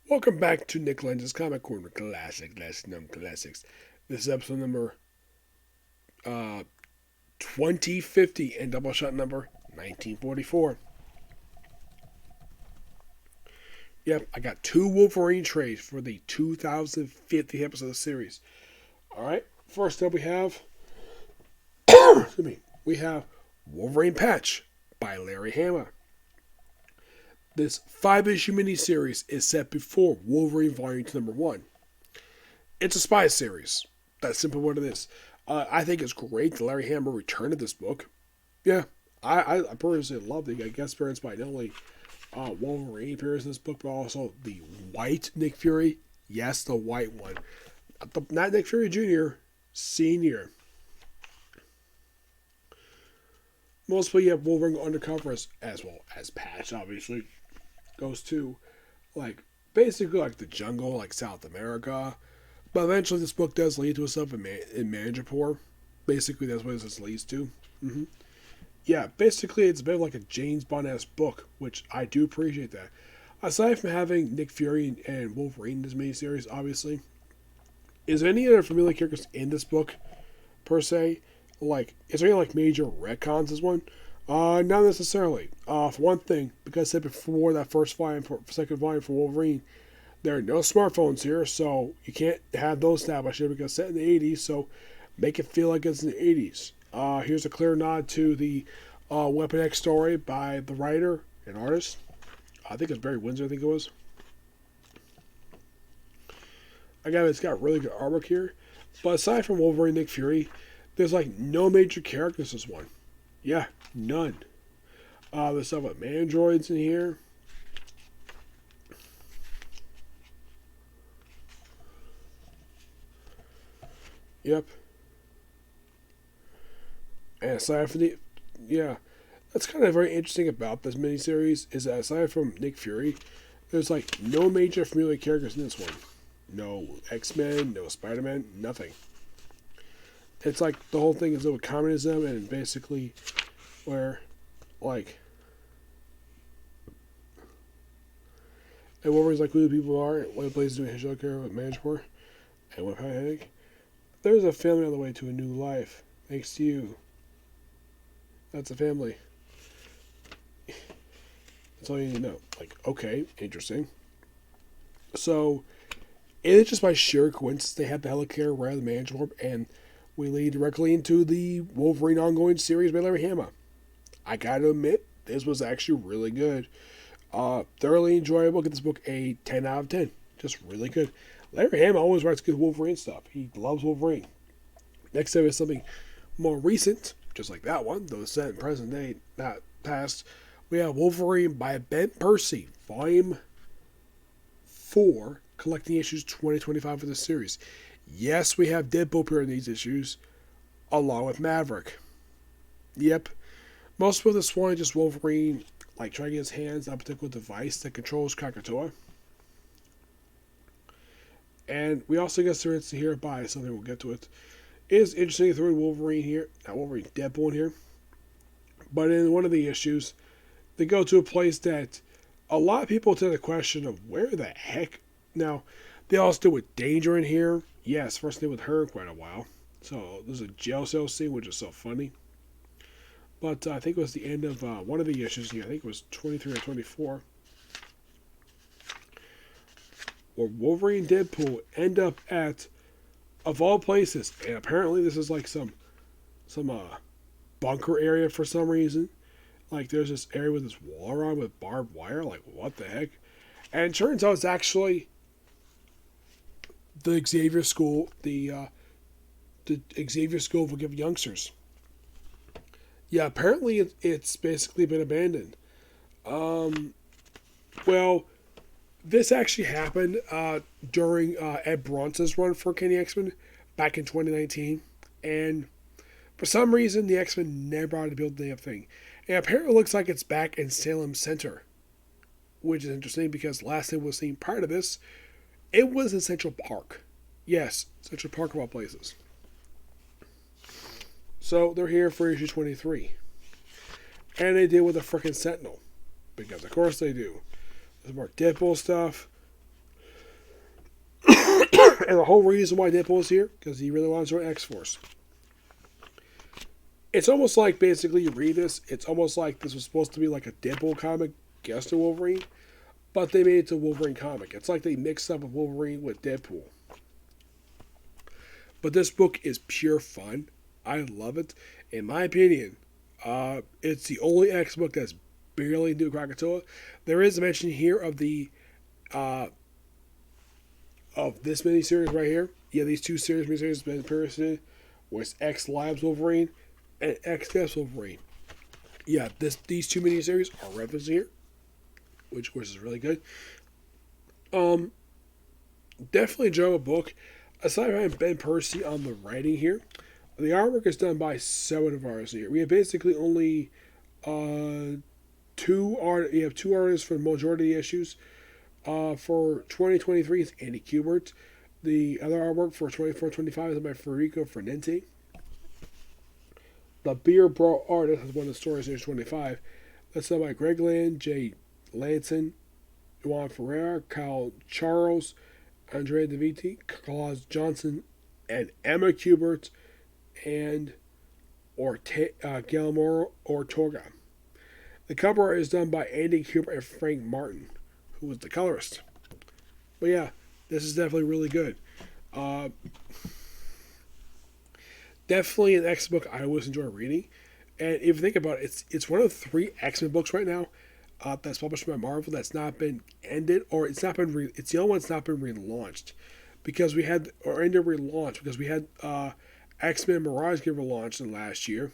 Welcome back to Nick Lenz's Comic Corner Classics. This is episode number uh, 2050 and Doubleshot number 1944. Yep, I got two Wolverine trades for the 2050 episode of the series. Alright, first up we have excuse me, we have Wolverine Patch by Larry Hama. This 5-issue miniseries is set before Wolverine Volume 2 number 1. It's a spy series. That's simply what it is. I think it's great that Larry Hama returned to this book. Yeah, I personally love it. I guess appearance by not only Wolverine appears in this book, but also the white Nick Fury. Yes, the white one. Not Nick Fury Jr., Senior. Mostly you have Wolverine undercover as well as Patch, obviously. Goes to, basically the jungle, South America. But eventually this book does lead to itself in Manjapur. Basically, that's what this leads to. Yeah, basically it's a bit like a James Bond-esque book, which I do appreciate that. Aside from having Nick Fury and Wolverine in this miniseries, obviously, is there any other familiar characters in this book, per se? Is there any, major retcons this one? Not necessarily. For one thing, because I said before that second volume for Wolverine, there are no smartphones here, so you can't have those established here because it's set in the 80s, so make it feel like it's in the 80s. Here's a clear nod to the Weapon X story by the writer and artist. I think it's Barry Windsor, I think it was. Again, it's got really good artwork here. But aside from Wolverine Nick Fury, there's no major characters this one. Yeah, none. There's stuff with Mandroids in here. Yep. And aside from that's kind of very interesting about this miniseries is that aside from Nick Fury, there's no major familiar characters in this one. No X-Men, no Spider-Man, nothing. It's the whole thing is with communism and basically where and Wolverine's who the people are, what places doing his show care with Manchester, and what panic. There's a family on the way to a new life. Thanks to you. That's a family. That's all you need to know. Okay, interesting. So, it is just by sheer coincidence they had the Helicarrier rather than Manchester, and we lead directly into the Wolverine ongoing series by Larry Hama. I gotta admit, this was actually really good. Thoroughly enjoyable. Give this book a 10 out of 10. Just really good. Larry Hama always writes good Wolverine stuff. He loves Wolverine. Next up is something more recent, just like that one, though set in present day, not past. We have Wolverine by Ben Percy, Volume 4, collecting issues 2025 for the series. Yes, we have Deadpool appear in these issues, along with Maverick. Yep. Most of this one is just Wolverine, trying to get his hands on a particular device that controls Krakatoa. And we also get to here by something we'll get to it. It is interesting to throw Wolverine here, not Wolverine, Deadpool in here. But in one of the issues, they go to a place that a lot of people tend to question of where the heck. Now, they also deal with Danger in here. Yes, first day with her in quite a while. So there's a jail cell scene, which is so funny. But I think it was the end of one of the issues here. I think it was 23 or 24. Where Wolverine and Deadpool end up at, of all places, and apparently this is some bunker area for some reason. There's this area with this wall around with barbed wire. What the heck? And it turns out it's actually the Xavier School, the Xavier School for youngsters. Yeah, apparently it's basically been abandoned. Well, this actually happened during Ed Bronson's run for Kenny X-Men back in 2019. And for some reason, the X-Men never bothered to build the damn thing. And apparently it looks like it's back in Salem Center, which is interesting because last time we was seen prior to this, it was in Central Park. Yes, Central Park of all places. So they're here for issue 23. And they deal with a freaking Sentinel. Because of course they do. There's more Deadpool stuff. And the whole reason why Deadpool is here, because he really wants to join X-Force. It's almost like, basically, you read this, it's almost like this was supposed to be like a Deadpool comic, guest to Wolverine, but they made it to a Wolverine comic. It's like they mixed up Wolverine with Deadpool. But this book is pure fun. I love it. In my opinion, it's the only X book that's barely new Krakatoa. There is a mention here of the of this miniseries right here. Yeah, these two miniseries, Ben Percy was X Lives Wolverine and X Deaths Wolverine. Yeah, these two miniseries are referenced here, which is really good. Definitely enjoy a book. Aside from Ben Percy on the writing here, the artwork is done by 7 of artists here. We have basically only two artists for the majority of the issues. For 2023 is Andy Kubert. The other artwork for 24-25 is by Federico Fernenti. The Beer Bro artist has one of the stories in 25. That's done by Greg Land, Jay Lanson, Juan Ferreira, Kyle Charles, Andrea DeViti, Claus Johnson, and Emma Kubert, and Guillermo Ortega. The cover art is done by Andy Kubert and Frank Martin, who was the colorist. But yeah, this is definitely really good. Definitely an X book I always enjoy reading. And if you think about it, it's one of 3 X-Men books right now that's published by Marvel that's not been ended, or it's not been it's the only one that's not been relaunched, because we had X-Men Mirage get relaunched in last year.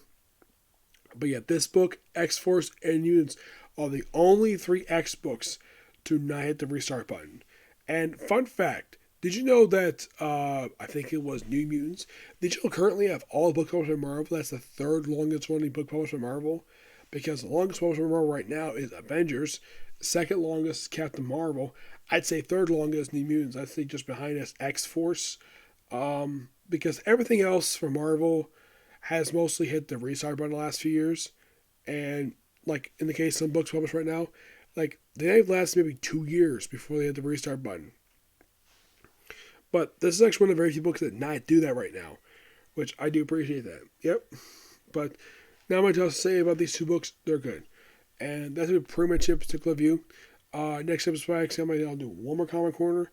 But yet this book, X-Force and Mutants, are the only 3 X books to not hit the restart button. And fun fact, did you know that I think it was New Mutants? Did you know currently have all the books published by Marvel? That's the 3rd longest running book published by Marvel. Because the longest published by Marvel right now is Avengers. The 2nd longest is Captain Marvel. I'd say 3rd longest New Mutants. I'd say just behind us X-Force. Because everything else from Marvel has mostly hit the restart button the last few years. And like in the case of some books published right now, like they've lasted maybe 2 years before they hit the restart button. But this is actually one of the very few books that not do that right now, which I do appreciate that. Yep. But not much else to say about these 2 books. They're good. And that's pretty much it, particular view. Next episode, I'll do one more comic corner,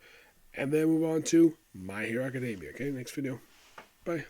and then move on to My Hero Academia. Okay, next video. Bye.